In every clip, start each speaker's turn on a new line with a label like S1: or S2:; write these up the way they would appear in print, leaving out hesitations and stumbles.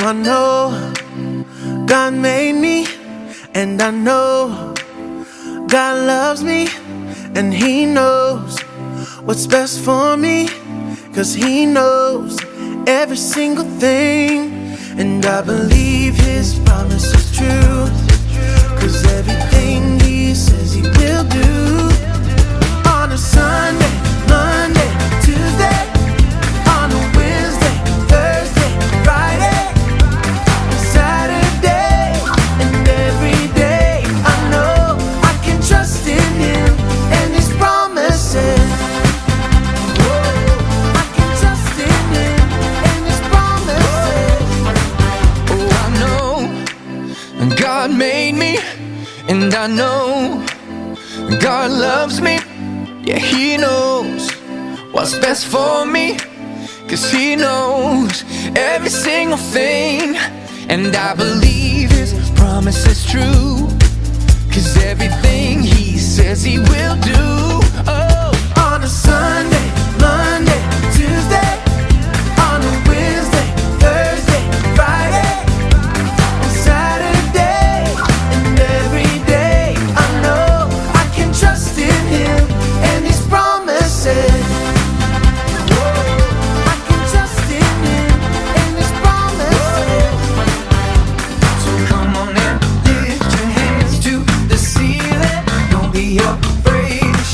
S1: I know God made me, and I know God loves me, and He knows what's best for me, 'cause He knows every single thing. And I believe His promise is true, 'cause everything He says He will do. On a Sunday, Monday, Tuesday, on a Wednesday, Thursday, Friday, Saturday, and every day I know I can trust in Him and His promises. I can trust in Him and His promises.
S2: Oh, I know God made me, and I know God loves me. Yeah, He knows what's best for me, 'cause He knows every single thing. And I believe His promise is true, 'cause everything He says He will do. Oh,
S1: On a Sunday, Monday, Tuesday, on a Wednesday, Thursday, Friday, and Saturday, and every day I know I can trust in Him and His promises. I can trust in Him and His promises.
S2: so come on and lift your hands to the ceiling. Don't be afraid to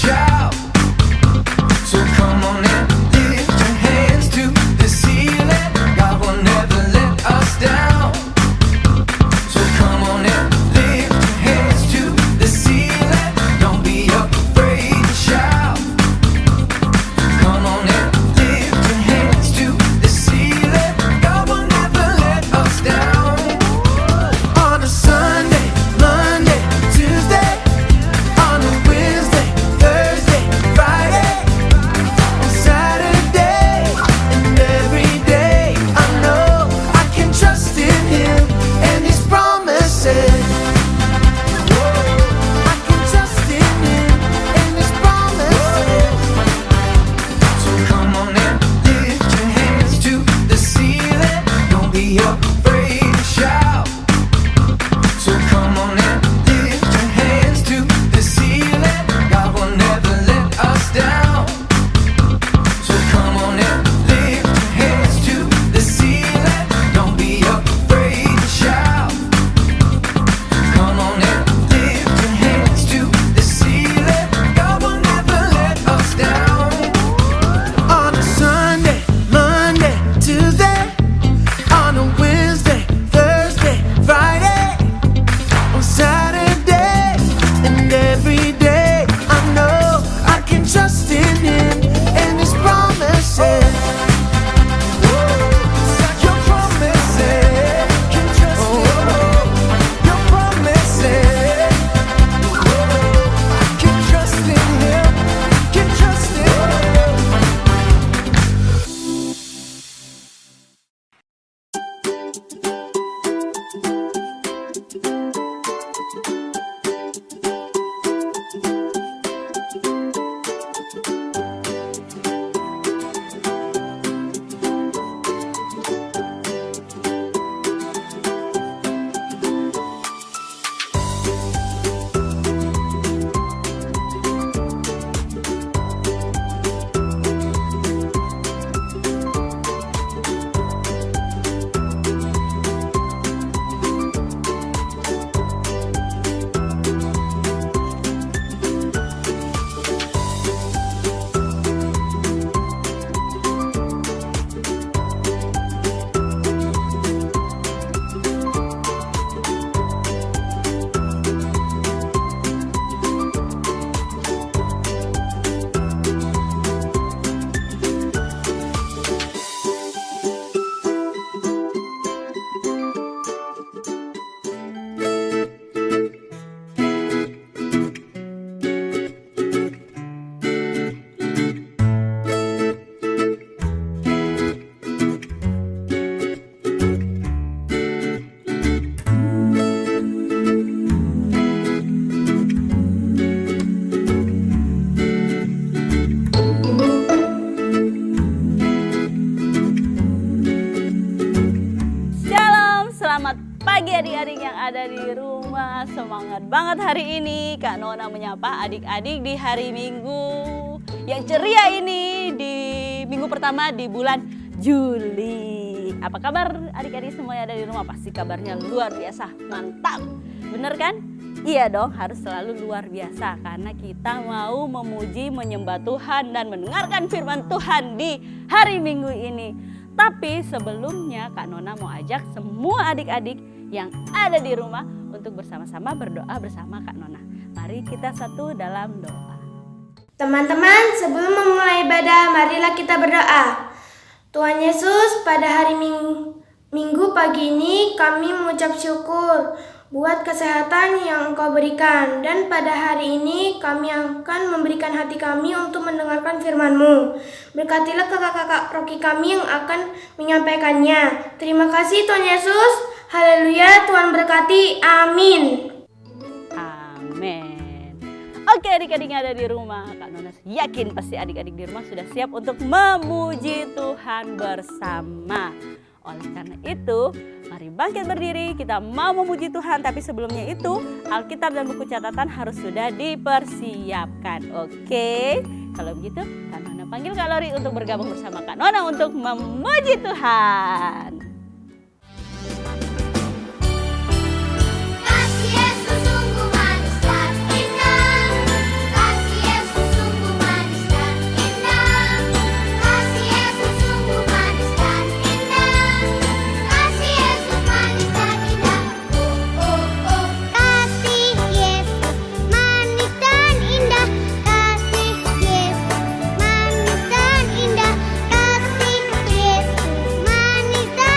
S3: semangat banget hari ini Kak Nona menyapa adik-adik di hari Minggu yang ceria ini di minggu pertama di bulan Juli. Apa kabar adik-adik semuanya ada di rumah? Pasti kabarnya luar biasa, mantap. Bener kan? Iya dong, harus selalu luar biasa karena kita mau memuji, menyembah Tuhan dan mendengarkan firman Tuhan di hari Minggu ini. Tapi sebelumnya Kak Nona mau ajak semua adik-adik yang ada di rumah untuk bersama-sama berdoa bersama Kak Nona. Mari kita satu dalam doa.
S4: Teman-teman, sebelum memulai ibadah, marilah kita berdoa. Tuhan Yesus, pada hari Minggu pagi ini kami mengucap syukur buat kesehatan yang Engkau berikan. Dan pada hari ini kami akan memberikan hati kami untuk mendengarkan firman-Mu. Berkatilah kakak-kakak roki kami yang akan menyampaikannya. Terima kasih Tuhan Yesus. Haleluya, Tuhan berkati. Amin.
S3: Amin. Oke adik-adik yang ada di rumah, Kak Nona yakin pasti adik-adik di rumah sudah siap untuk memuji Tuhan bersama. Oleh karena itu, mari bangkit berdiri, kita mau memuji Tuhan. Tapi sebelumnya itu, Alkitab dan buku catatan harus sudah dipersiapkan. Oke? Kalau begitu, Kak Nona panggil Kak Lori untuk bergabung bersama Kak Nona untuk memuji Tuhan.
S5: Kasih Yesus sungguh manis dan indah. Kasih Yesus sungguh manis dan indah. Kasih Yesus sungguh manis dan indah. Kasih Yesus manis dan indah. Oh oh oh. Kasih Yesus manis dan indah. Kasih Yesus manis dan indah. Kasih Yesus manis dan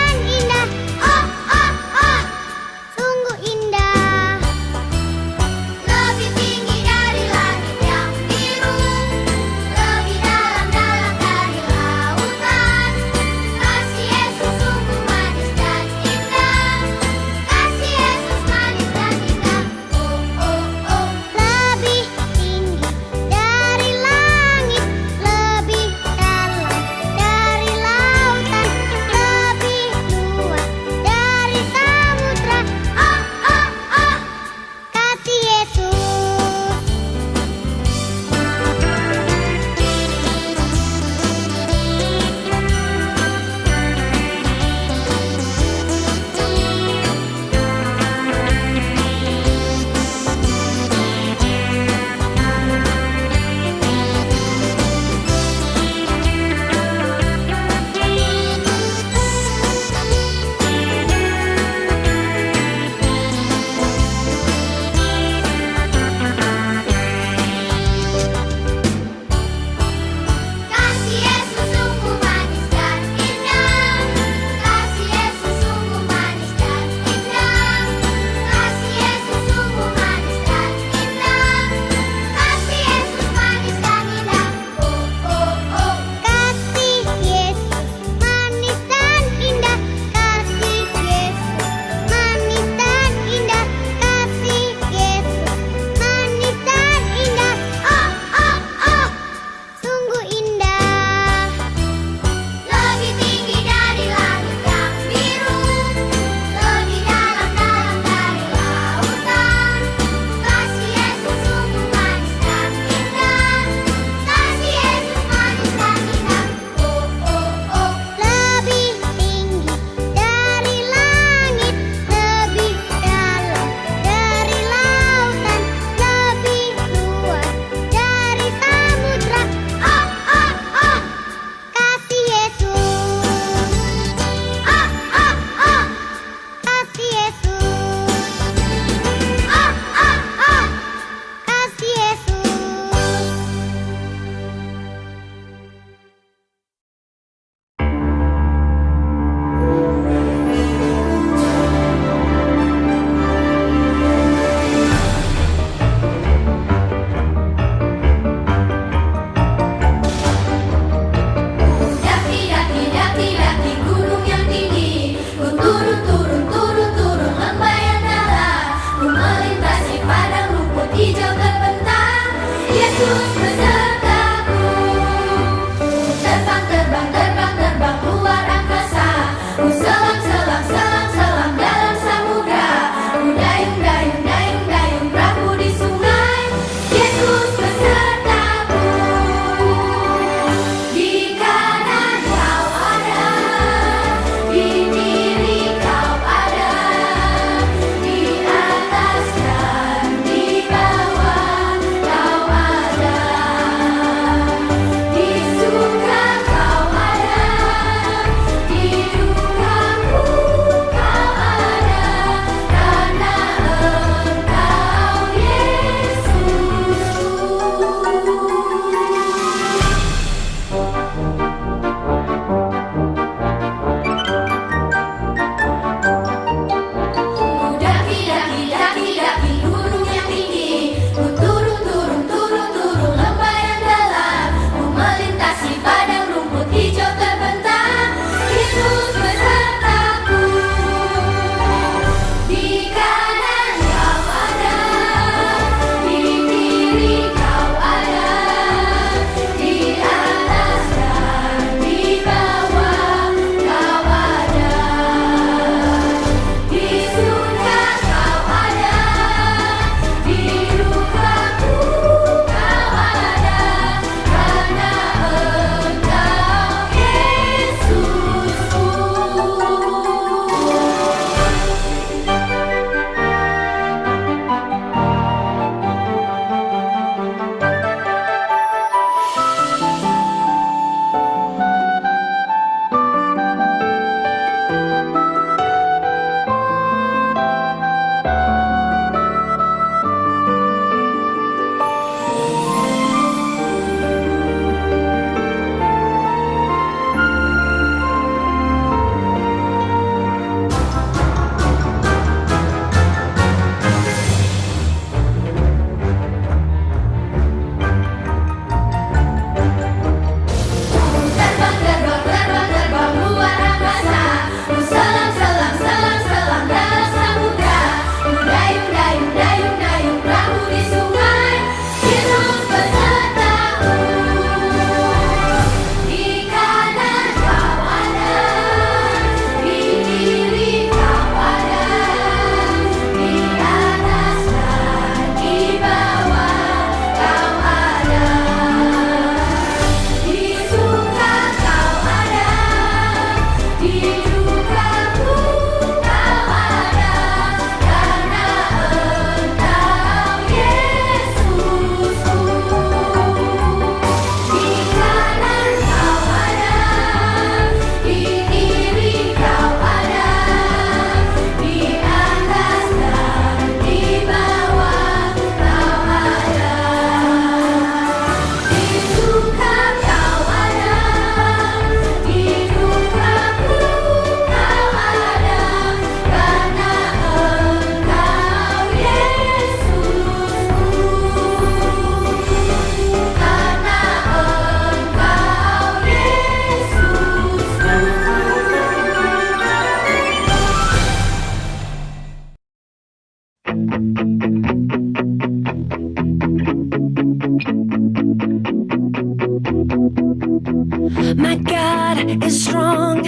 S6: My God is strong.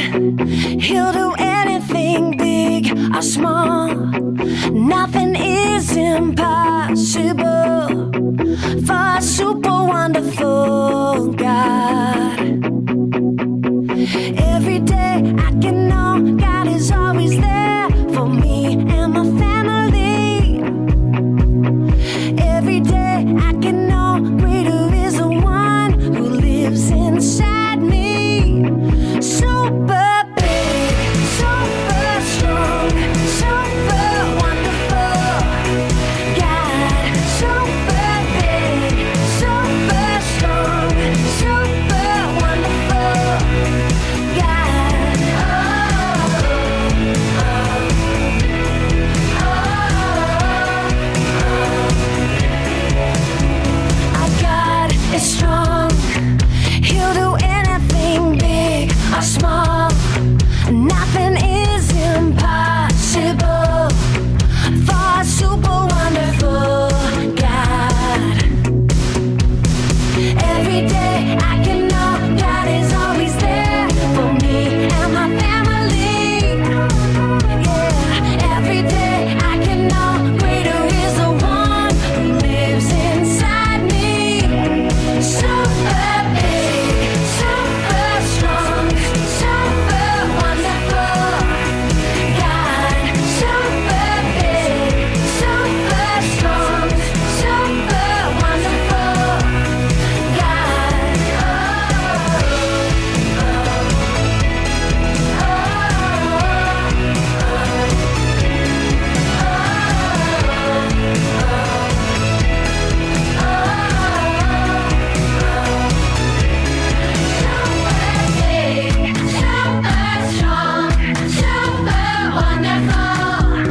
S6: He'll do anything big or small. Nothing is impossible for a super wonderful God. Every day I can know God is always there for me and my family. Every day I can know greater is the one who lives inside me. Super big, super strong, super wonderful God. Super big, super strong, super wonderful God. Our God is strong. He'll do anything big or small. Nothing is impossible for a super wonderful God. Every day I can know God is always there for me and my family. Yeah, every day I can know greater is the one who lives inside me. Super big, super strong, super wonderful God. Super big, super strong, super wonderful God. Big, super strong, super wonderful God.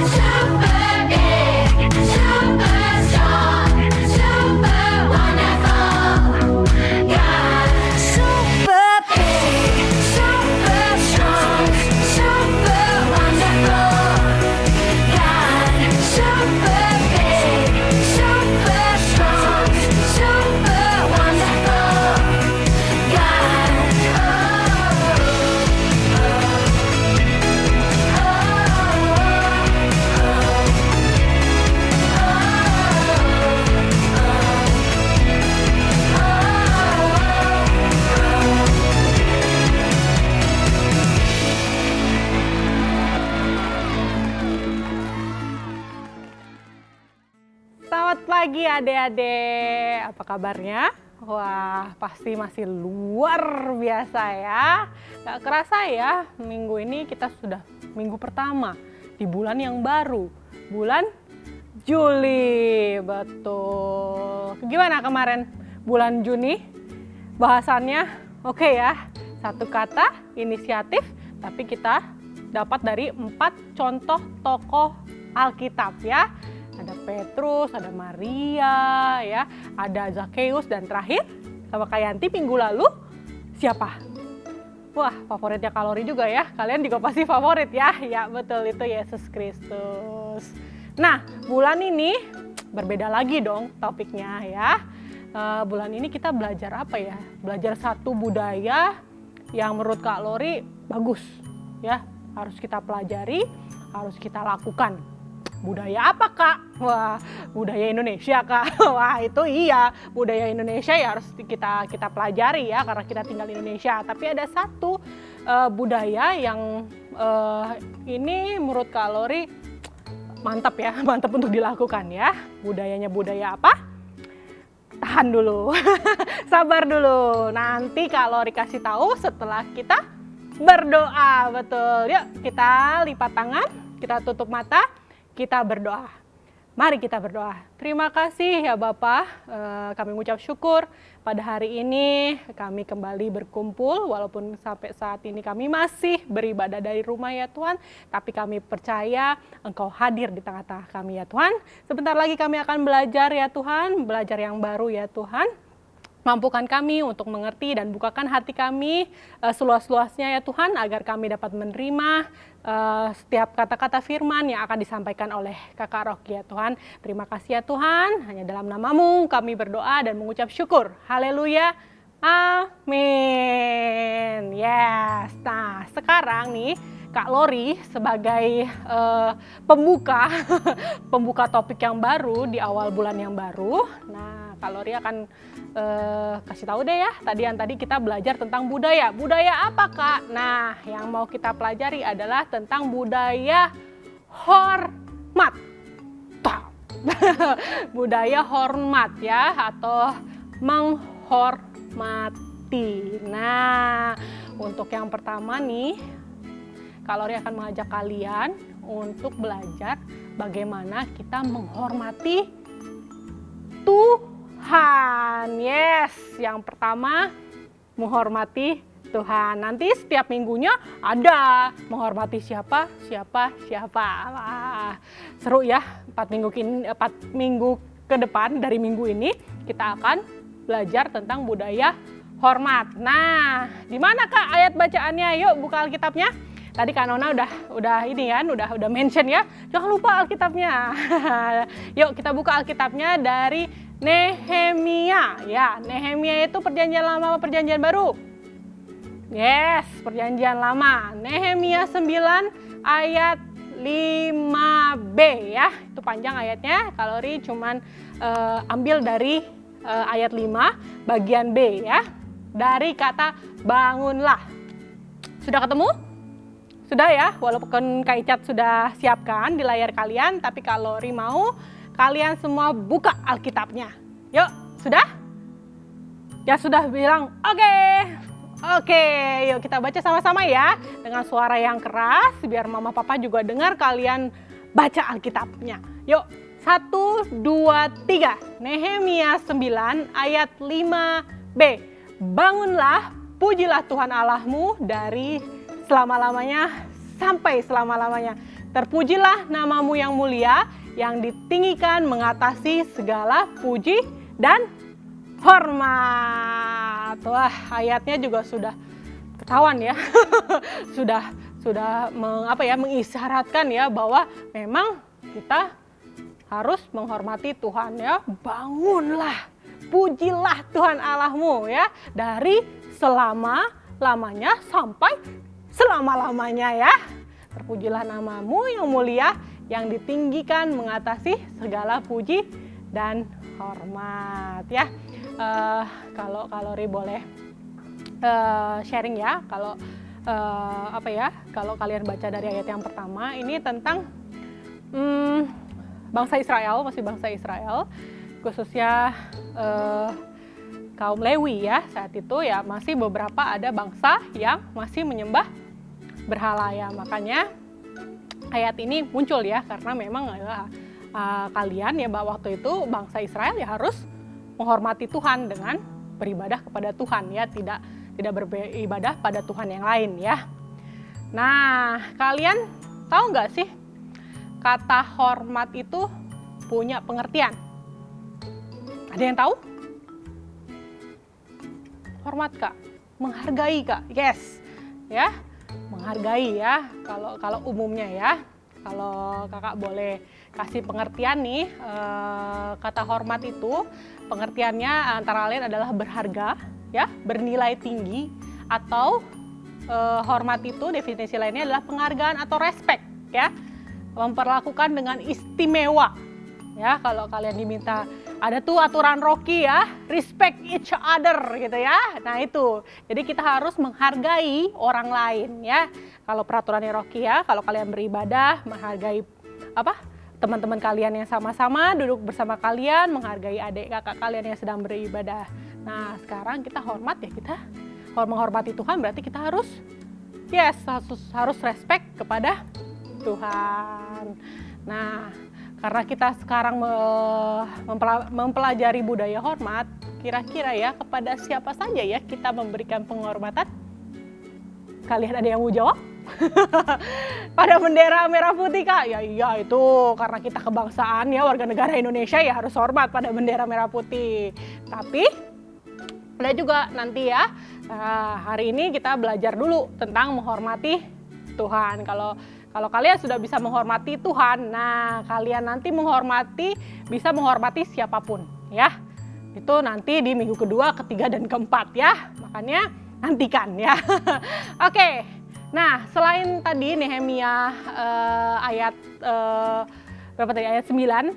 S6: Super big, super strong, super wonderful God. Super big, super strong, super wonderful God. Super big, super strong, super wonderful
S7: Selamat pagi adik-adik, apa kabarnya? Wah, pasti masih luar biasa ya. Gak kerasa ya, minggu ini kita sudah minggu pertama di bulan yang baru, bulan Juli. Betul. Gimana kemarin bulan Juni? Bahasannya oke ya, satu kata, inisiatif, tapi kita dapat dari 4 contoh tokoh Alkitab ya. Ada Petrus, ada Maria, ya, ada Zakheus, dan terakhir sama Kak Yanti minggu lalu siapa? Wah, favoritnya Kalori juga ya. Kalian juga pasti favorit ya. Ya betul, itu Yesus Kristus. Nah, bulan ini berbeda lagi dong topiknya ya. Bulan ini kita belajar apa ya? Belajar satu budaya yang menurut Kak Lori bagus ya. Harus kita pelajari, harus kita lakukan. Budaya apa Kak? Wah, budaya Indonesia Kak. Wah, itu iya, budaya Indonesia ya harus kita pelajari ya karena kita tinggal di Indonesia. Tapi ada satu budaya yang ini menurut Kak Lori mantap ya, mantap untuk dilakukan ya. Budayanya budaya apa? Tahan dulu, sabar dulu. Nanti Kak Lori kasih tahu setelah kita berdoa, betul. Yuk kita lipat tangan, kita tutup mata. Kita berdoa. Mari kita berdoa. Terima kasih ya Bapak, kami mengucap syukur pada hari ini kami kembali berkumpul walaupun sampai saat ini kami masih beribadah dari rumah ya Tuhan. Tapi kami percaya Engkau hadir di tengah-tengah kami ya Tuhan. Sebentar lagi kami akan belajar ya Tuhan, belajar yang baru ya Tuhan. Mampukan kami untuk mengerti dan bukakan hati kami seluas-luasnya ya Tuhan, agar kami dapat menerima setiap kata-kata firman yang akan disampaikan oleh Kakak Rocky ya Tuhan. Terima kasih ya Tuhan, hanya dalam nama-Mu kami berdoa dan mengucap syukur. Haleluya, amin. Yes, nah sekarang nih Kak Lori sebagai pembuka pembuka topik yang baru di awal bulan yang baru. Nah, Kak Lori akan kasih tahu deh ya. Tadi kita belajar tentang budaya. Budaya apa Kak? Nah, yang mau kita pelajari adalah tentang budaya hormat. Budaya hormat ya, atau menghormati. Nah, untuk yang pertama nih, Kak Lori akan mengajak kalian untuk belajar bagaimana kita menghormati Tuhan. Yes, yang pertama menghormati Tuhan. Nanti setiap minggunya ada menghormati siapa. Wah, seru ya, 4 minggu ke depan dari minggu ini kita akan belajar tentang budaya hormat. Nah, di mana Kak ayat bacaannya? Yuk buka Alkitabnya. Tadi Kak Nona udah ini kan, udah mention ya. Jangan lupa Alkitabnya. Yuk kita buka Alkitabnya dari Nehemia. Ya, Nehemia itu perjanjian lama apa perjanjian baru? Yes, perjanjian lama. Nehemia 9 ayat 5b ya. Itu panjang ayatnya. Kak Lori cuman ambil dari ayat 5 bagian B ya. Dari kata bangunlah. Sudah ketemu? Sudah ya, walaupun Kak Icat sudah siapkan di layar kalian, tapi Kak Lori mau kalian semua buka Alkitabnya. Yuk, sudah? Ya sudah bilang oke, yuk kita baca sama-sama ya. Dengan suara yang keras, biar mama papa juga dengar kalian baca Alkitabnya. Yuk, 1, 2, 3. Nehemia 9 ayat 5b. Bangunlah, pujilah Tuhan Allahmu dari selama-lamanya sampai selama-lamanya. Terpujilah namamu yang mulia, yang ditinggikan mengatasi segala puji dan hormat. Wah, ayatnya juga sudah ketahuan ya. sudah mengisyaratkan ya bahwa memang kita harus menghormati Tuhan ya. Bangunlah, pujilah Tuhan Allahmu ya, dari selama-lamanya sampai selama-lamanya ya. Terpujilah namamu yang mulia, yang ditinggikan mengatasi segala puji dan hormat ya. Kalau Lori boleh sharing ya, kalau kalian baca dari ayat yang pertama ini tentang bangsa Israel, masih bangsa Israel, khususnya kaum Lewi ya. Saat itu ya masih beberapa ada bangsa yang masih menyembah berhala ya. Makanya ayat ini muncul ya, karena memang kalian ya waktu itu bangsa Israel ya harus menghormati Tuhan dengan beribadah kepada Tuhan ya, tidak beribadah pada Tuhan yang lain ya. Nah, kalian tahu nggak sih kata hormat itu punya pengertian? Ada yang tahu? Hormat Kak, menghargai Kak, yes ya. Menghargai ya, kalau umumnya ya. Kalau kakak boleh kasih pengertian nih, kata hormat itu pengertiannya antara lain adalah berharga ya, bernilai tinggi, atau hormat itu definisi lainnya adalah penghargaan atau respect ya, memperlakukan dengan istimewa ya. Kalau kalian diminta, ada tuh aturan Rocky ya, respect each other gitu ya. Nah itu, jadi kita harus menghargai orang lain ya. Kalau peraturannya Rocky ya, kalau kalian beribadah, menghargai teman-teman kalian yang sama-sama duduk bersama kalian, menghargai adik kakak kalian yang sedang beribadah. Nah sekarang kita hormat ya, kita menghormati Tuhan, berarti kita harus respect kepada Tuhan. Nah, karena kita sekarang mempelajari budaya hormat, kira-kira ya kepada siapa saja ya kita memberikan penghormatan? Kalian ada yang mau jawab? Pada bendera merah putih Kak? Ya iya, itu karena kita kebangsaan ya, warga negara Indonesia ya harus hormat pada bendera merah putih. Tapi Ada juga nanti ya, hari ini kita belajar dulu tentang menghormati Tuhan. Kalau kalian sudah bisa menghormati Tuhan, nah kalian nanti bisa menghormati siapapun ya. Itu nanti di minggu kedua, ketiga, dan keempat ya. Makanya nantikan ya. Oke, nah selain tadi Nehemia ayat berapa tadi? Ayat 9,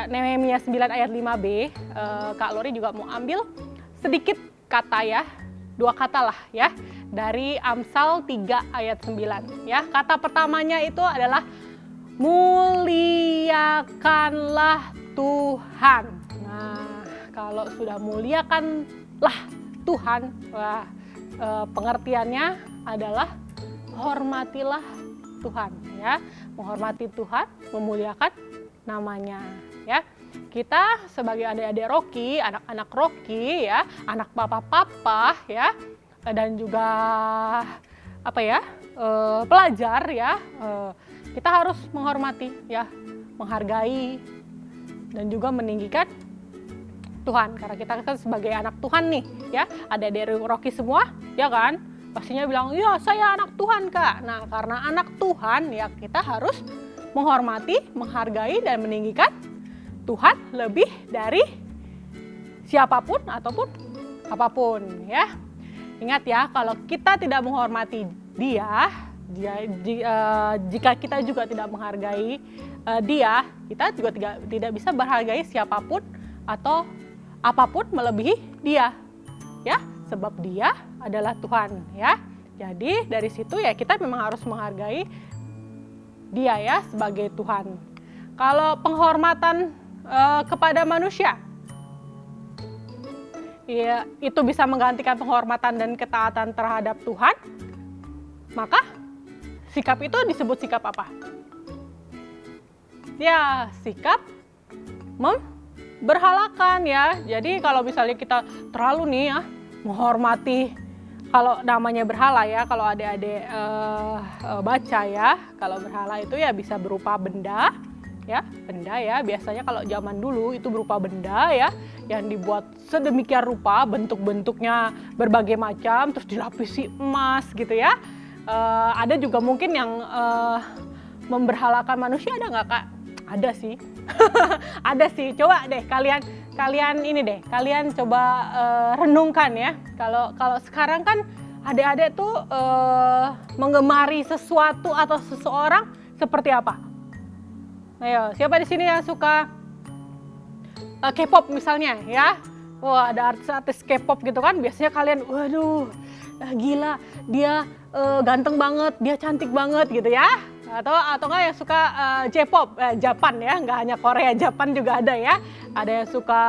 S7: Nehemia 9 ayat 5b, Kak Lori juga mau ambil sedikit kata ya, 2 kata lah ya, dari Amsal 3 ayat 9 ya. Kata pertamanya itu adalah muliakanlah Tuhan. Nah, kalau sudah muliakanlah Tuhan, wah, pengertiannya adalah hormatilah Tuhan ya. Menghormati Tuhan, memuliakan namanya ya. Kita sebagai adik-adik Rocky, anak-anak Rocky ya, anak papa-papa ya, dan juga pelajar ya, kita harus menghormati ya, menghargai dan juga meninggikan Tuhan, karena kita kan sebagai anak Tuhan nih ya. Adik-adik Rocky semua ya kan, pastinya bilang iya saya anak Tuhan Kak. Nah karena anak Tuhan ya, kita harus menghormati, menghargai dan meninggikan Tuhan lebih dari siapapun ataupun apapun ya. Ingat ya, kalau kita tidak menghormati jika kita juga tidak menghargai dia, kita juga tidak bisa menghargai siapapun atau apapun melebihi dia ya, sebab dia adalah Tuhan ya. Jadi dari situ ya kita memang harus menghargai dia ya sebagai Tuhan. Kalau penghormatan kepada manusia, ya, itu bisa menggantikan penghormatan dan ketaatan terhadap Tuhan, maka sikap itu disebut sikap apa? Ya, sikap memberhalakan ya. Jadi kalau misalnya kita terlalu nih ya menghormati, kalau namanya berhala ya, kalau adik-adik baca ya, kalau berhala itu ya bisa berupa benda ya, biasanya kalau zaman dulu itu berupa benda ya, yang dibuat sedemikian rupa, bentuknya berbagai macam, terus dilapisi emas gitu ya. Ada juga mungkin yang memberhalakan manusia, ada nggak Kak? Ada sih. Ada sih, coba deh kalian ini deh, kalian coba renungkan ya. Kalau sekarang kan adik-adik tuh menggemari sesuatu atau seseorang seperti apa? Ayo, siapa di sini yang suka K-pop misalnya ya? Wah, ada artis-artis K-pop gitu kan, biasanya kalian, waduh, gila, dia ganteng banget, dia cantik banget gitu ya. Atau nggak yang suka J-pop, Japan ya, nggak hanya Korea, Japan juga ada ya. Ada yang suka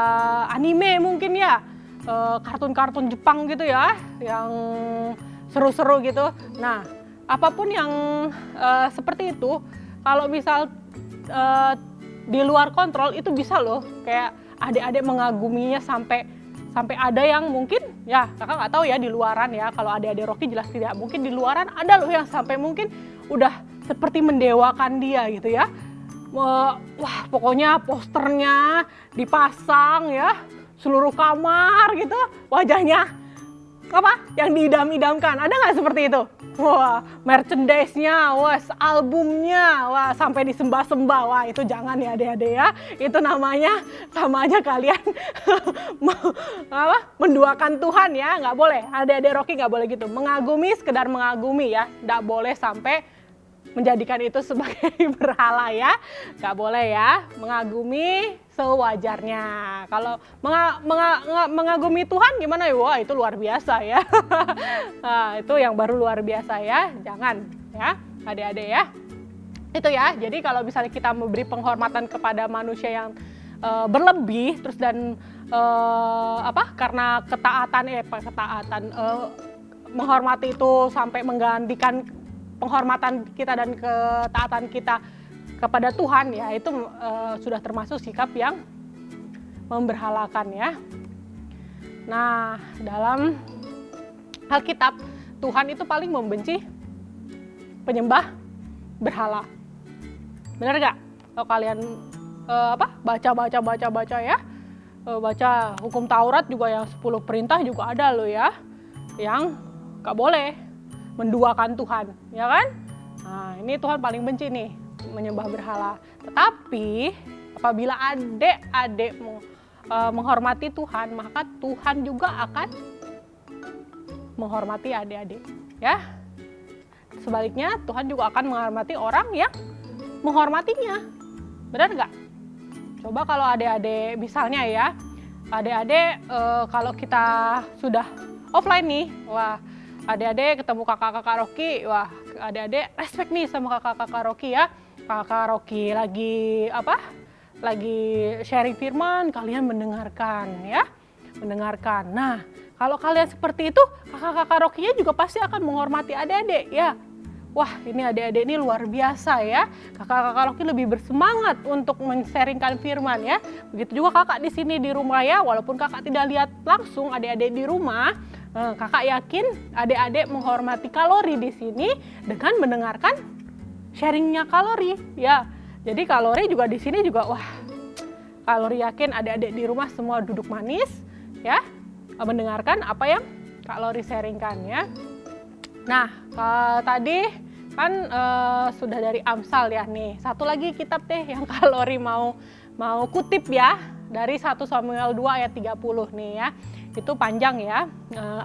S7: anime mungkin ya, kartun-kartun Jepang gitu ya, yang seru-seru gitu. Nah, apapun yang seperti itu, kalau misal di luar kontrol itu bisa loh, kayak adik-adik mengaguminya sampai ada yang mungkin ya kakak nggak tahu ya di luaran ya, kalau adik-adik Rocky jelas tidak, mungkin di luaran ada loh yang sampai mungkin udah seperti mendewakan dia gitu ya. Wah, pokoknya posternya dipasang ya, seluruh kamar gitu, wajahnya apa yang diidam-idamkan, ada nggak seperti itu? Wah, merchandise-nya, wah, albumnya, wah, sampai disembah-sembah. Wah, itu jangan ya adik-adik ya. Itu namanya sama aja kalian menduakan Tuhan ya, nggak boleh. Adik-adik Rocky nggak boleh gitu. Mengagumi, sekedar mengagumi ya, nggak boleh sampai menjadikan itu sebagai berhala ya, nggak boleh ya. Mengagumi sewajarnya. Kalau mengagumi Tuhan gimana ya? Wah, itu luar biasa ya. Nah, itu yang baru luar biasa ya. Jangan ya, adik-adik ya. Itu ya. Jadi kalau misalnya kita memberi penghormatan kepada manusia yang berlebih, terus dan karena menghormati itu sampai menggantikan penghormatan kita dan ketaatan kita kepada Tuhan ya, itu sudah termasuk sikap yang memberhalakan ya. Nah, dalam Alkitab Tuhan itu paling membenci penyembah berhala. Benar nggak? Kalau kalian baca ya, baca hukum Taurat juga yang 10 perintah juga ada loh ya, yang gak boleh menduakan Tuhan, ya kan? Nah, ini Tuhan paling benci nih, menyembah berhala. Tetapi apabila adik-adik menghormati Tuhan, maka Tuhan juga akan menghormati adik-adik, ya. Sebaliknya Tuhan juga akan menghormati orang yang menghormatinya. Benar nggak? Coba kalau adik-adik misalnya ya, adik-adik kalau kita sudah offline nih, wah adik-adik ketemu kakak-kakak Rocky, wah adik-adik respect nih sama kakak-kakak Rocky ya. Kakak Rocky lagi apa? Lagi sharing firman, kalian mendengarkan ya, mendengarkan. Nah, kalau kalian seperti itu, kakak-kakak Rocky-nya juga pasti akan menghormati adik-adik ya. Wah, ini adik-adik ini luar biasa ya. Kakak-kakak Rocky lebih bersemangat untuk men-sharingkan firman ya. Begitu juga kakak di sini di rumah ya. Walaupun kakak tidak lihat langsung adik-adik di rumah, kakak yakin adik-adik menghormati kalori di sini dengan mendengarkan sharingnya kalori ya. Jadi kalori juga di sini juga wah. Kalori yakin adik-adik di rumah semua duduk manis ya, mendengarkan apa yang kalori sharingkan ya. Nah, tadi kan sudah dari Amsal ya nih. Satu lagi kitab deh yang kalori mau kutip ya, dari 1 Samuel 2 ayat 30 nih ya. Itu panjang ya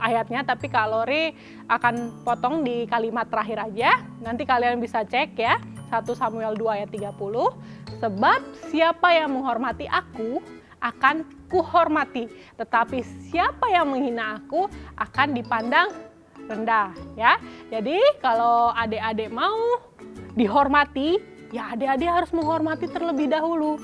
S7: ayatnya, tapi kalori akan potong di kalimat terakhir aja. Nanti kalian bisa cek ya, 1 Samuel 2 ayat 30. Sebab siapa yang menghormati aku akan kuhormati, tetapi siapa yang menghina aku akan dipandang rendah ya. Jadi kalau adik-adik mau dihormati, ya adik-adik harus menghormati terlebih dahulu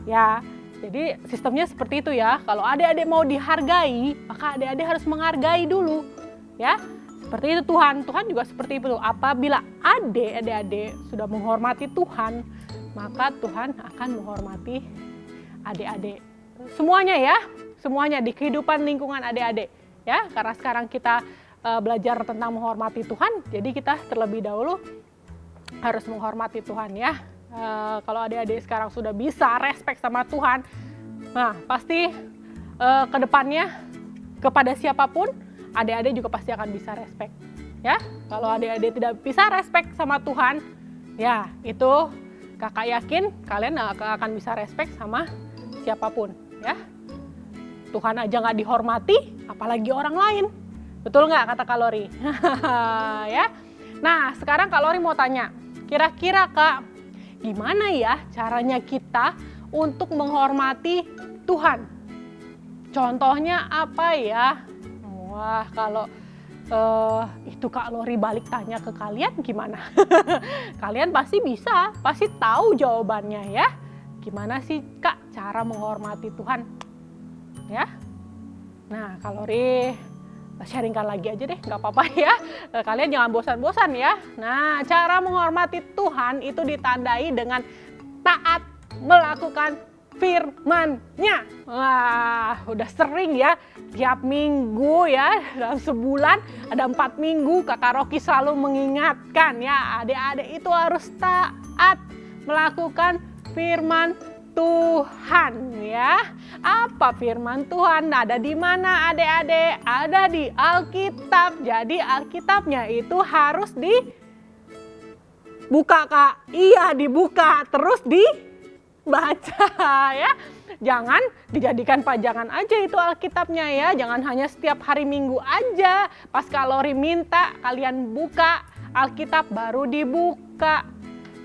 S7: ya. Jadi sistemnya seperti itu ya. Kalau adik-adik mau dihargai, maka adik-adik harus menghargai dulu ya. Seperti itu Tuhan juga seperti itu. Apabila adik-adik sudah menghormati Tuhan, maka Tuhan akan menghormati adik-adik. Semuanya ya, semuanya di kehidupan lingkungan adik-adik ya. Karena sekarang kita belajar tentang menghormati Tuhan, jadi kita terlebih dahulu harus menghormati Tuhan ya. Kalau adik-adik sekarang sudah bisa respect sama Tuhan, nah pasti kedepannya kepada siapapun adik-adik juga pasti akan bisa respect ya. Kalau adik-adik tidak bisa respect sama Tuhan, ya itu kakak yakin kalian akan bisa respect sama siapapun ya. Tuhan aja nggak dihormati, apalagi orang lain. Betul nggak kata kalori? Ya. Nah, sekarang kalori mau tanya, kira-kira Kak, gimana ya caranya kita untuk menghormati Tuhan? Contohnya apa ya? Wah, kalau itu Kak Lori balik tanya ke kalian gimana? Kalian pasti bisa, pasti tahu jawabannya ya. Gimana sih Kak cara menghormati Tuhan? Ya. Nah, Kalori sharingkan lagi aja deh, nggak apa-apa ya. Kalian jangan bosan-bosan ya. Nah, cara menghormati Tuhan itu ditandai dengan taat melakukan firman-Nya. Wah, udah sering ya. Tiap minggu ya, dalam sebulan ada 4 minggu Kakak Rocky selalu mengingatkan ya, adik-adik itu harus taat melakukan firman Tuhan ya. Apa firman Tuhan? Ada di mana adik-adik? Ada di Alkitab. Jadi Alkitabnya itu harus dibuka Kak. Iya, dibuka terus dibaca ya. Jangan dijadikan pajangan aja itu Alkitabnya ya. Jangan hanya setiap hari Minggu aja. Pas Kalori minta kalian buka Alkitab baru dibuka.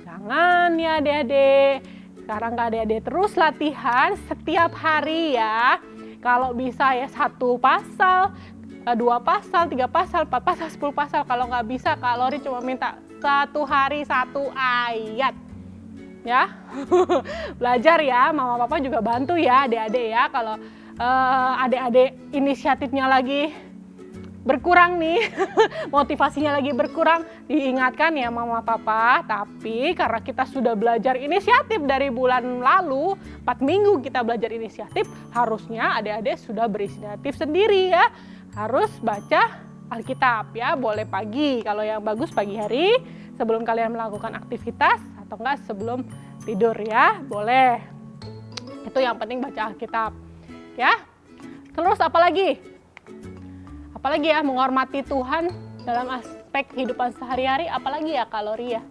S7: Jangan ya adik-adik. Sekarang adik-adik terus latihan setiap hari ya. Kalau bisa ya 1 pasal, 2 pasal, 3 pasal, 4 pasal, 10 pasal. Kalau nggak bisa Kalori cuma minta 1 hari 1 ayat. Ya, belajar ya, mama papa juga bantu ya adik-adik ya. Kalau adik-adik inisiatifnya lagi berkurang nih, motivasinya lagi berkurang, diingatkan ya mama papa. Tapi karena kita sudah belajar inisiatif dari bulan lalu, 4 minggu kita belajar inisiatif, harusnya adik-adik sudah berinisiatif sendiri ya. Harus baca Alkitab ya, boleh pagi, kalau yang bagus pagi hari sebelum kalian melakukan aktivitas, atau enggak sebelum tidur ya, boleh. Itu yang penting baca Alkitab. ya. Terus apalagi? Apalagi ya, menghormati Tuhan dalam aspek kehidupan sehari-hari, apalagi ya Kak Lori ya?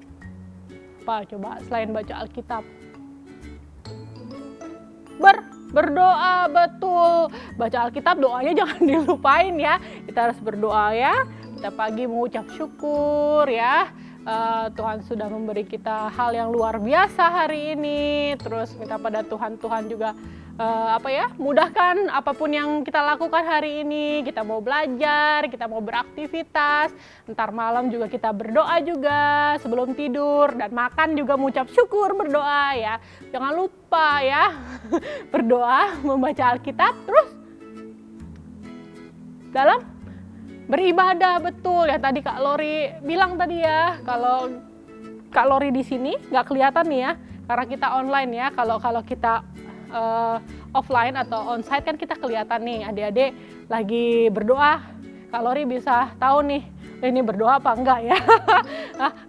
S7: Apa coba selain baca Alkitab? Berdoa, betul. Baca Alkitab, doanya jangan dilupain ya. Kita harus berdoa ya. Kita pagi mengucap syukur ya. Tuhan sudah memberi kita hal yang luar biasa hari ini. Terus minta pada Tuhan juga mudahkan apapun yang kita lakukan hari ini. Kita mau belajar, kita mau beraktivitas. Ntar malam juga kita berdoa juga sebelum tidur, dan makan juga mengucap syukur, berdoa ya. Jangan lupa ya berdoa, membaca Alkitab, terus dalam beribadah, betul ya. Tadi Kak Lori bilang tadi ya, kalau Kak Lori di sini nggak kelihatan nih ya, karena kita online ya. Kalau kita offline atau onsite kan kita kelihatan nih, adik-adik lagi berdoa. Kak Lori bisa tahu nih, ini berdoa apa enggak ya.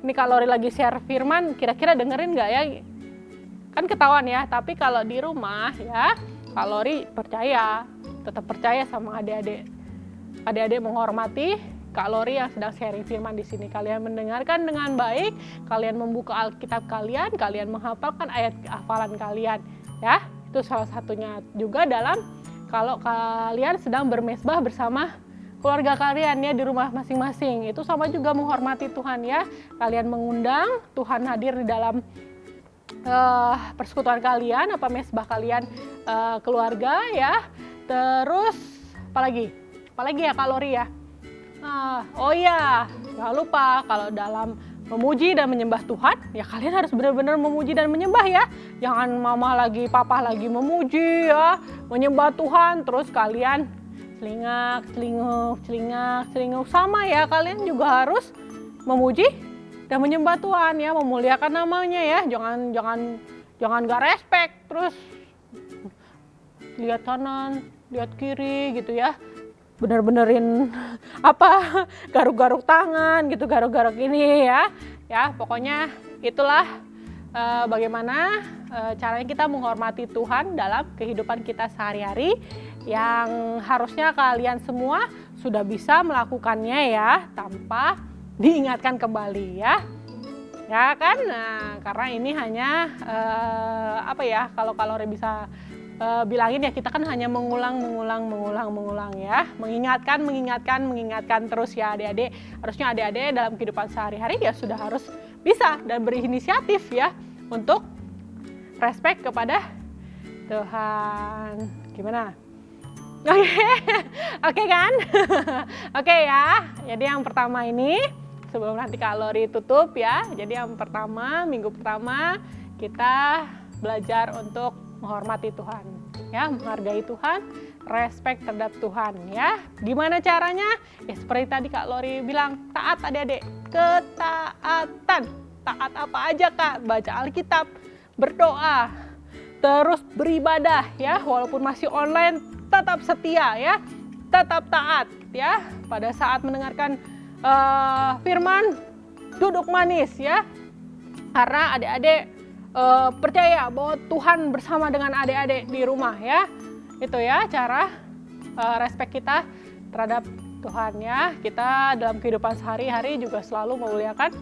S7: Ini Kak Lori lagi share firman, kira-kira dengerin nggak ya? Kan ketahuan ya. Tapi kalau di rumah ya, Kak Lori percaya, tetap percaya sama adik-adik. Adik-adik menghormati Kak Lori yang sedang sharing firman di sini. Kalian mendengarkan dengan baik, kalian membuka Alkitab kalian, kalian menghafalkan ayat hafalan kalian ya. Itu salah satunya juga dalam kalau kalian sedang bermesbah bersama keluarga kalian ya di rumah masing-masing. Itu sama juga menghormati Tuhan ya. Kalian mengundang Tuhan hadir di dalam persekutuan kalian, mesbah kalian keluarga ya. Terus apalagi ya Kak Lori ya. Oh iya, jangan lupa kalau dalam memuji dan menyembah Tuhan, ya kalian harus benar-benar memuji dan menyembah ya. Jangan mama lagi, papa lagi memuji ya, menyembah Tuhan, terus kalian celingak, sama ya. Kalian juga harus memuji dan menyembah Tuhan ya, memuliakan namanya ya. Jangan gak respect, terus lihat kanan, lihat kiri gitu ya. Bener-benerin garuk-garuk tangan gitu, garuk-garuk ini ya. Pokoknya itulah bagaimana caranya kita menghormati Tuhan dalam kehidupan kita sehari-hari, yang harusnya kalian semua sudah bisa melakukannya ya, tanpa diingatkan kembali ya. Ya kan? Nah, karena ini hanya kalau Lori bisa bilangin ya, kita kan hanya mengulang ya, mengingatkan terus ya adik-adik. Harusnya adik-adik dalam kehidupan sehari-hari ya sudah harus bisa dan berinisiatif ya untuk respect kepada Tuhan. Gimana? Oke kan? Oke ya. Jadi yang pertama ini, sebelum nanti Kak Lori tutup ya. Jadi yang pertama, minggu pertama kita belajar untuk menghormati Tuhan, ya, menghargai Tuhan, respect terhadap Tuhan, ya. Gimana caranya? Ya seperti tadi Kak Lori bilang, taat adik-adik, ketaatan. Taat apa aja Kak? Baca Alkitab, berdoa, terus beribadah, ya, walaupun masih online, tetap setia, ya, tetap taat, ya. Pada saat mendengarkan firman, duduk manis, ya, karena adik-adik percaya bahwa Tuhan bersama dengan adik-adik di rumah ya. Itu ya cara respect kita terhadap Tuhan ya. Kita dalam kehidupan sehari-hari juga selalu memuliakan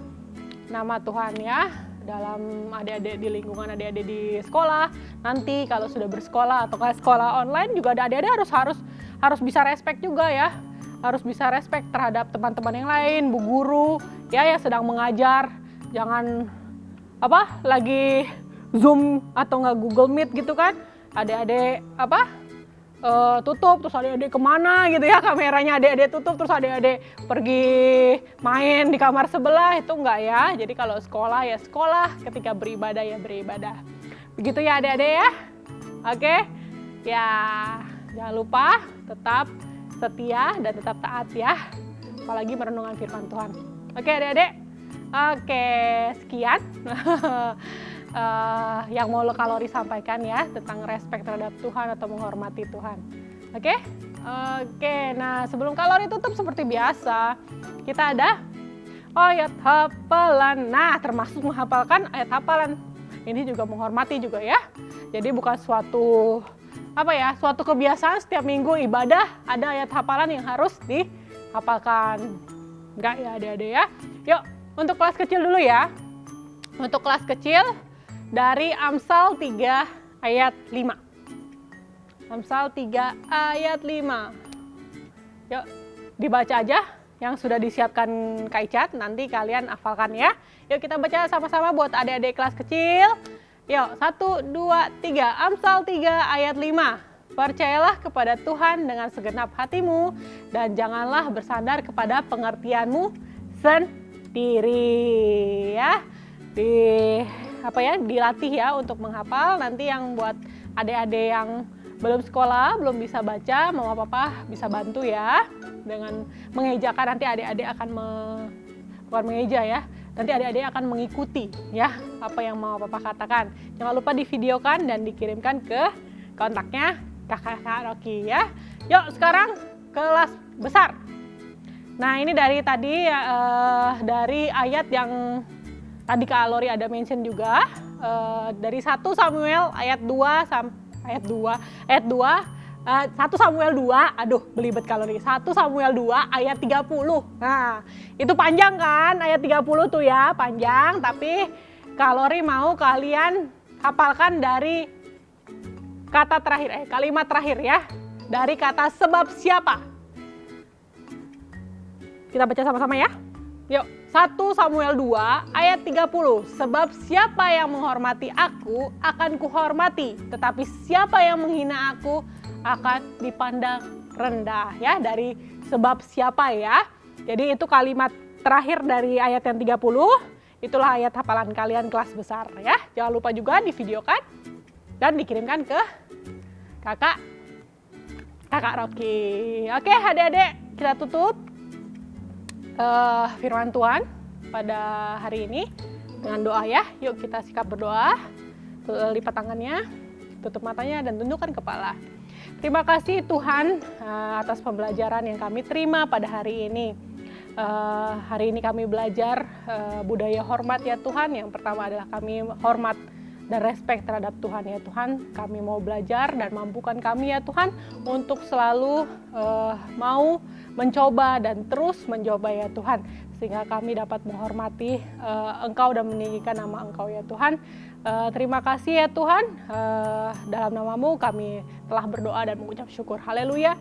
S7: nama Tuhan ya. Dalam adik-adik di lingkungan adik-adik di sekolah. Nanti kalau sudah bersekolah atau sekolah online juga adik-adik harus bisa respect juga ya. Harus bisa respect terhadap teman-teman yang lain, bu guru ya yang sedang mengajar. Jangan lagi Zoom atau nggak Google Meet gitu kan, adik-adik tutup terus adik-adik kemana gitu ya, kameranya adik-adik tutup terus adik-adik pergi main di kamar sebelah, itu enggak ya. Jadi kalau sekolah ya sekolah, ketika beribadah ya beribadah, begitu ya adik-adik ya. Oke ya, jangan lupa tetap setia dan tetap taat ya, apalagi merenungkan firman Tuhan. Oke adik-adik. Oke, sekian yang mau Kak Lori sampaikan ya tentang respect terhadap Tuhan atau menghormati Tuhan. Oke, nah sebelum Kak Lori tutup seperti biasa, kita ada ayat hafalan. Nah, termasuk menghafalkan ayat hafalan. Ini juga menghormati juga ya. Jadi bukan suatu suatu kebiasaan setiap minggu ibadah ada ayat hafalan yang harus dihafalkan. Enggak ya adik-adik ya? Yuk untuk kelas kecil dulu ya. Untuk kelas kecil dari Amsal 3 ayat 5. Amsal 3 ayat 5. Yuk dibaca aja yang sudah disiapkan Kak Icat, nanti kalian hafalkan ya. Yuk kita baca sama-sama buat adik-adik kelas kecil. Yuk 1, 2, 3. Amsal 3 ayat 5. Percayalah kepada Tuhan dengan segenap hatimu dan janganlah bersandar kepada pengertianmu sendiri ya. Dilatih ya untuk menghafal. Nanti yang buat adik-adik yang belum sekolah, belum bisa baca, mama papa bisa bantu ya dengan mengejakan. Nanti adik-adik akan bukan mengeja ya. Nanti adik-adik akan mengikuti ya apa yang mama papa katakan. Jangan lupa divideokan dan dikirimkan ke kontaknya Kakak Rocky ya. Yuk sekarang kelas besar. Nah ini dari tadi dari ayat yang tadi Kak Lori ada mention juga dari 1 Samuel ayat 2 1 Samuel 2, aduh belibet kalori. 1 Samuel 2 ayat 30. Nah, itu panjang kan? Ayat 30 tuh ya, panjang, tapi kalori mau kalian hafalkan dari kata terakhir, kalimat terakhir ya. Dari kata sebab siapa. Kita baca sama-sama ya. Yuk, 1 Samuel 2 ayat 30. Sebab siapa yang menghormati aku akan kuhormati, tetapi siapa yang menghina aku akan dipandang rendah ya. Dari sebab siapa ya. Jadi itu kalimat terakhir dari ayat yang 30. Itulah ayat hafalan kalian kelas besar ya. Jangan lupa juga divideokan dan dikirimkan ke Kakak Rocky. Oke adik-adik, kita tutup firman Tuhan pada hari ini dengan doa ya. Yuk kita sikap berdoa. Lipat tangannya, tutup matanya dan tundukkan kepala. Terima kasih Tuhan atas pembelajaran yang kami terima pada hari ini. Hari ini kami belajar budaya hormat ya Tuhan. Yang pertama adalah kami hormat dan respect terhadap Tuhan ya Tuhan. Kami mau belajar dan mampukan kami ya Tuhan untuk selalu mau mencoba dan terus mencoba ya Tuhan. Sehingga kami dapat menghormati Engkau dan meninggikan nama Engkau ya Tuhan. Terima kasih ya Tuhan. Dalam namamu kami telah berdoa dan mengucap syukur. Haleluya.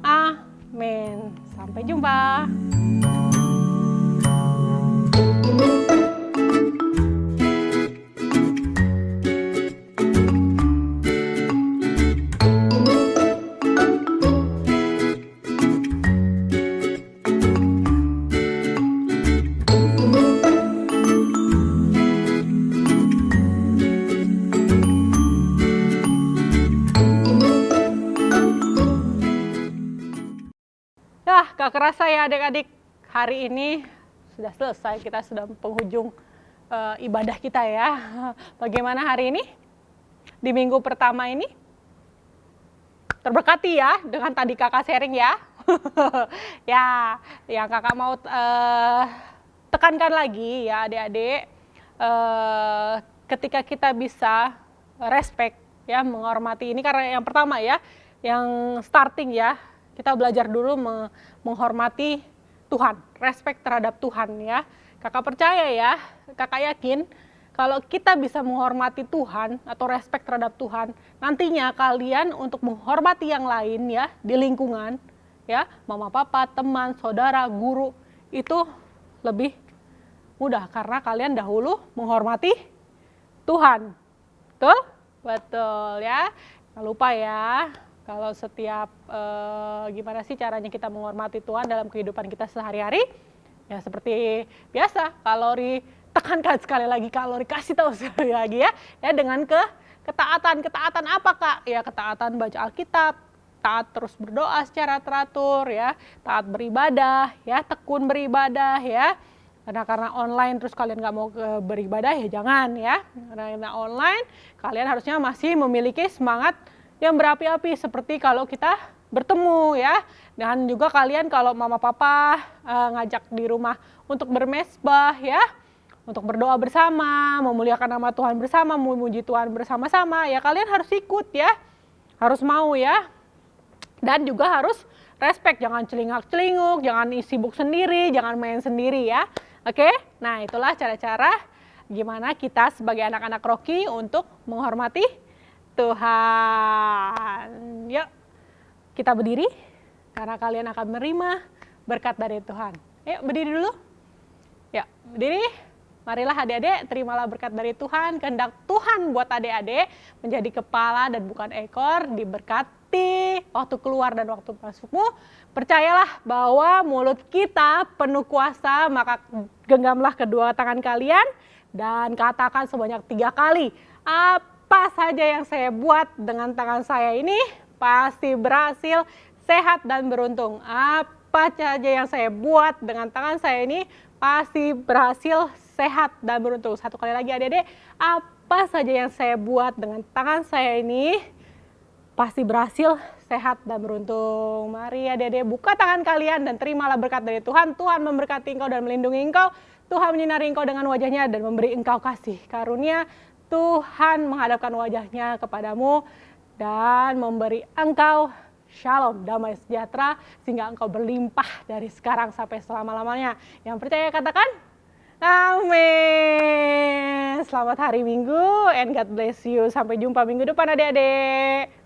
S7: Amin. Sampai jumpa. Gak kerasa ya adik-adik, hari ini sudah selesai, kita sudah penghujung ibadah kita ya. Bagaimana hari ini? Di minggu pertama ini? Terberkati ya dengan tadi kakak sharing ya. Ya, yang kakak mau tekankan lagi ya adik-adik, ketika kita bisa respect ya, menghormati ini karena yang pertama ya, yang starting ya, kita belajar dulu menghormati Tuhan, respect terhadap Tuhan ya. Kakak percaya ya, kakak yakin kalau kita bisa menghormati Tuhan atau respect terhadap Tuhan, nantinya kalian untuk menghormati yang lain ya di lingkungan ya, mama papa, teman, saudara, guru, itu lebih mudah karena kalian dahulu menghormati Tuhan. Betul? Betul ya. Jangan lupa ya. Kalau setiap gimana sih caranya kita menghormati Tuhan dalam kehidupan kita sehari-hari? Ya seperti biasa, kalori tekankan sekali lagi, kalori kasih tahu sekali lagi ya. Ya dengan ketaatan apa Kak? Ya ketaatan baca Alkitab, taat terus berdoa secara teratur ya, taat beribadah ya, tekun beribadah ya. Karena online terus kalian nggak mau beribadah ya jangan ya. Karena online kalian harusnya masih memiliki semangat yang berapi-api seperti kalau kita bertemu ya. Dan juga kalian kalau mama papa ngajak di rumah untuk bermesbah ya, untuk berdoa bersama, memuliakan nama Tuhan bersama, memuji Tuhan bersama-sama ya, kalian harus ikut ya. Harus mau ya. Dan juga harus respect, jangan celingak-celinguk, jangan sibuk sendiri, jangan main sendiri ya. Oke, nah itulah cara-cara gimana kita sebagai anak-anak Rocky untuk menghormati Tuhan. Yuk, kita berdiri karena kalian akan menerima berkat dari Tuhan. Yuk, berdiri dulu. Yuk, berdiri. Marilah adik-adik, terimalah berkat dari Tuhan. Kehendak Tuhan buat adik-adik menjadi kepala dan bukan ekor, diberkati waktu keluar dan waktu masukmu. Percayalah bahwa mulut kita penuh kuasa, maka genggamlah kedua tangan kalian dan katakan sebanyak 3 kali. Apa saja yang saya buat dengan tangan saya ini pasti berhasil, sehat dan beruntung. Apa saja yang saya buat dengan tangan saya ini pasti berhasil, sehat dan beruntung. Satu kali lagi adik-adik, apa saja yang saya buat dengan tangan saya ini pasti berhasil, sehat dan beruntung. Mari adik-adik buka tangan kalian dan terimalah berkat dari Tuhan. Tuhan memberkati engkau dan melindungi engkau. Tuhan menyinari engkau dengan wajahnya dan memberi engkau kasih karunia. Tuhan menghadapkan wajahnya kepadamu dan memberi engkau shalom, damai sejahtera, sehingga engkau berlimpah dari sekarang sampai selama-lamanya. Yang percaya katakan, amin. Selamat hari Minggu and God bless you. Sampai jumpa minggu depan adik-adik.